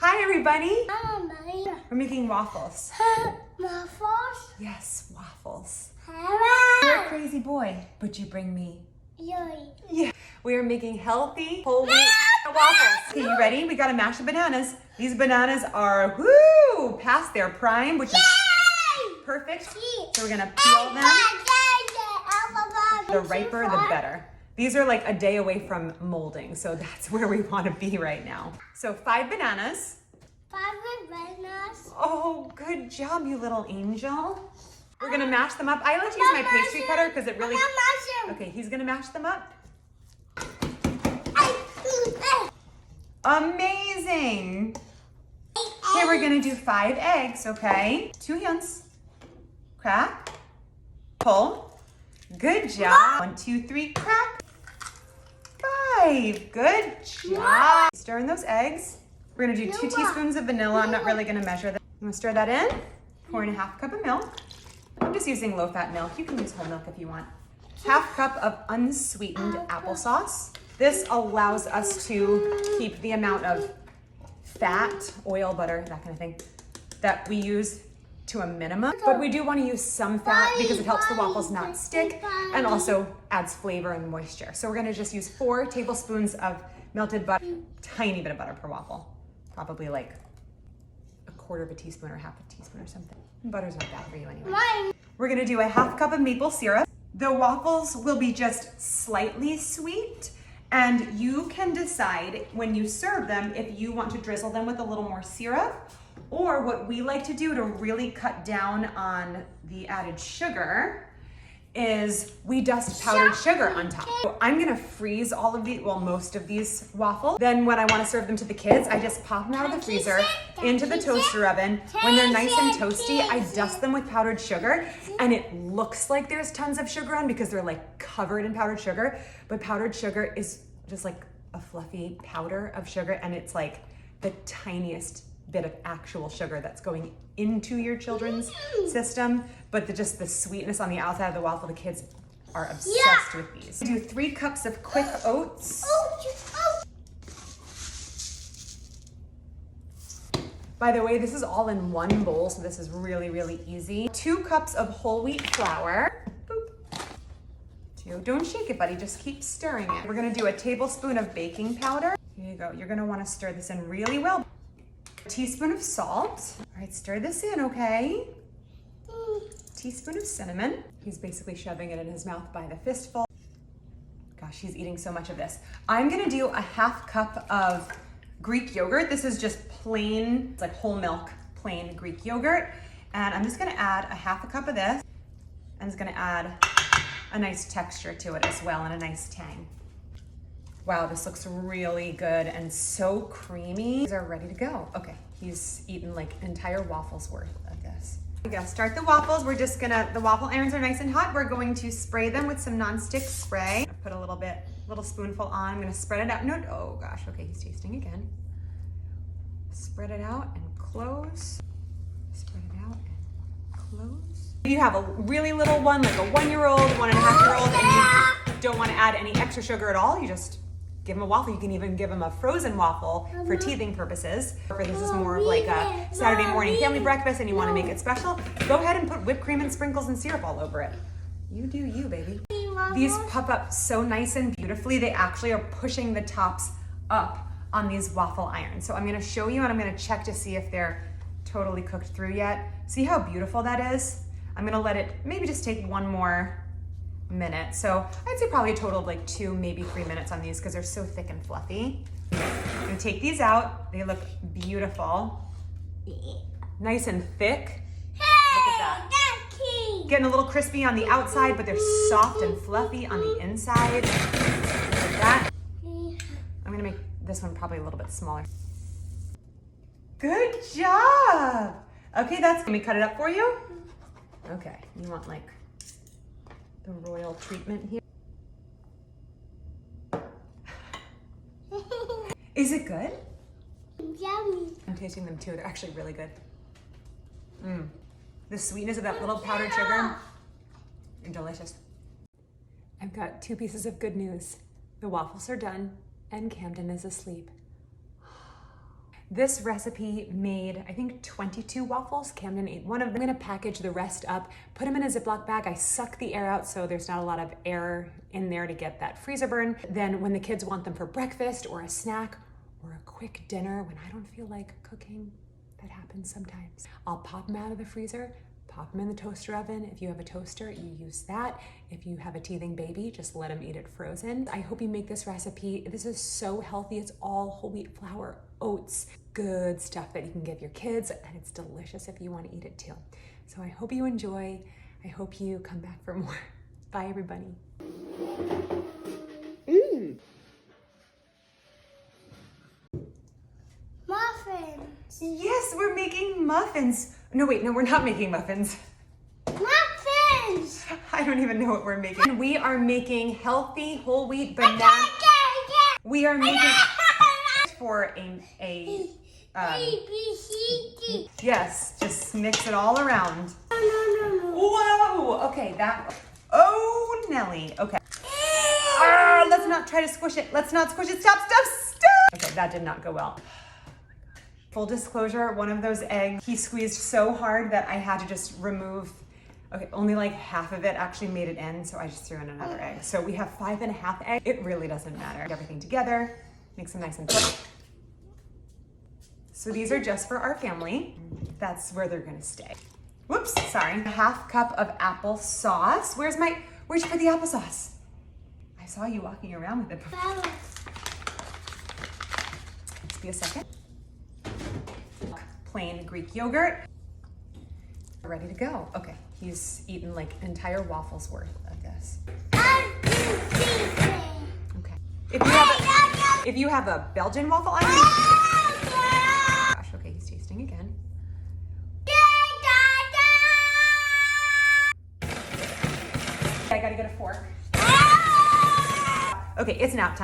Hi everybody! Hi, Mommy. We're making waffles. Waffles? Yes, waffles. Hello. You're a crazy boy, but you bring me. Yay. Yeah. We are making healthy, whole wheat waffles. Okay, you ready? We gotta mash the bananas. These bananas are, woo, past their prime, which is perfect. So we're gonna peel them. The riper, the better. These are like a day away from molding, so that's where we want to be right now. So 5 bananas. 5 bananas. Oh, good job, you little angel. We're gonna mash them up. I like to use my pastry cutter because it really... Okay, he's gonna mash them up. Amazing. Okay, we're gonna do 5 eggs, okay? 2 hands. Crack. Pull. Good job. 1, 2, 3, crack. 5. Good job. Stir in those eggs. We're gonna do 2 teaspoons of vanilla. I'm not really gonna measure that. I'm gonna stir that in. Pour in a half cup of milk. I'm just using low-fat milk. You can use whole milk if you want. Half cup of unsweetened applesauce. This allows us to keep the amount of fat, oil, butter, that kind of thing, that we use to a minimum. But we do want to use some fat because it helps the waffles not stick and also adds flavor and moisture. So we're going to just use 4 tablespoons of melted butter, tiny bit of butter per waffle, probably like a quarter of a teaspoon or half a teaspoon or something. Butter's not bad for you anyway. We're going to do a half cup of maple syrup. The waffles will be just slightly sweet, and you can decide when you serve them if you want to drizzle them with a little more syrup, or what we like to do to really cut down on the added sugar is we dust powdered sugar on top. So I'm gonna freeze all of these, well, most of these waffles. Then when I wanna serve them to the kids, I just pop them out of the freezer into the toaster oven. When they're nice and toasty, I dust them with powdered sugar, and it looks like there's tons of sugar on because they're like covered in powdered sugar, but powdered sugar is just like a fluffy powder of sugar, and it's like the tiniest bit of actual sugar that's going into your children's system, but just the sweetness on the outside of the waffle, the kids are obsessed with these. Do 3 cups of quick oats. By the way, this is all in one bowl, so this is really, really easy. 2 cups of whole wheat flour. Boop. Don't shake it, buddy, just keep stirring it. We're gonna do a tablespoon of baking powder. Here you go, you're gonna wanna stir this in really well. A teaspoon of salt. All right, stir this in, okay? Teaspoon of cinnamon. He's basically shoving it in his mouth by the fistful. Gosh, he's eating so much of this. I'm gonna do a half cup of Greek yogurt. This is just plain, it's like whole milk, plain Greek yogurt. And I'm just gonna add a half a cup of this. And it's gonna add a nice texture to it as well and a nice tang. Wow, this looks really good and so creamy. These are ready to go. Okay, he's eaten like entire waffles worth of this. We gotta start the waffles. We're just gonna, the waffle irons are nice and hot. We're going to spray them with some nonstick spray. Put a little spoonful on. I'm gonna spread it out. No, oh gosh, okay, he's tasting again. Spread it out and close. Spread it out and close. If you have a really little one, like a 1-year-old, 1.5-year-old, and you don't wanna add any extra sugar at all, you just give them a waffle. You can even give them a frozen waffle for teething purposes. Or this is more of like a Saturday morning family breakfast and you want to make it special, go ahead and put whipped cream and sprinkles and syrup all over it. You do you, baby. These puff up so nice and beautifully. They actually are pushing the tops up on these waffle irons. So I'm going to show you and I'm going to check to see if they're totally cooked through yet. See how beautiful that is? I'm going to let it maybe just take 1 more minute. So I'd say probably a total of like 2, maybe 3 minutes on these because they're so thick and fluffy. I'm gonna take these out. They look beautiful. Nice and thick. Look at that. Getting a little crispy on the outside, but they're soft and fluffy on the inside. Look at that. I'm gonna make this one probably a little bit smaller. Good job. Okay, let me cut it up for you. Okay, you want like the royal treatment here. Is it good? Yummy. I'm tasting them too. They're actually really good. The sweetness of that little powdered sugar, delicious. I've got 2 pieces of good news. The waffles are done and Camden is asleep. This recipe made, I think, 22 waffles. Camden ate one of them. I'm gonna package the rest up, put them in a Ziploc bag. I suck the air out so there's not a lot of air in there to get that freezer burn. Then when the kids want them for breakfast or a snack or a quick dinner when I don't feel like cooking, that happens sometimes, I'll pop them out of the freezer, pop them in the toaster oven. If you have a toaster, you use that. If you have a teething baby, just let them eat it frozen. I hope you make this recipe. This is so healthy. It's all whole wheat flour, oats, good stuff that you can give your kids, and it's delicious if you want to eat it too. So I hope you enjoy. I hope you come back for more. Bye, everybody. Muffins. Yes, we're making muffins. No, wait, no, we're not making muffins. Muffins. I don't even know what we're making. We are making healthy whole wheat banana. We are making for a yes, just mix it all around. No. Whoa, okay, oh, Nelly, okay. Let's not try to squish it. Let's not squish it, stop. Okay, that did not go well. Full disclosure, one of those eggs, he squeezed so hard that I had to just remove, okay, only like half of it actually made it in, so I just threw in another egg. So we have 5.5 eggs. It really doesn't matter. Get everything together, makes them nice and thick. So these are just for our family. That's where they're gonna stay. Whoops, sorry. 1/2 cup of applesauce. Where'd you put the applesauce? I saw you walking around with it before. Let's be a second. Plain Greek yogurt. Ready to go. Okay, he's eaten like entire waffles worth of this. Okay. If you have a Belgian waffle iron. Gosh, okay, he's tasting again. I gotta get a fork. Okay, it's nap time.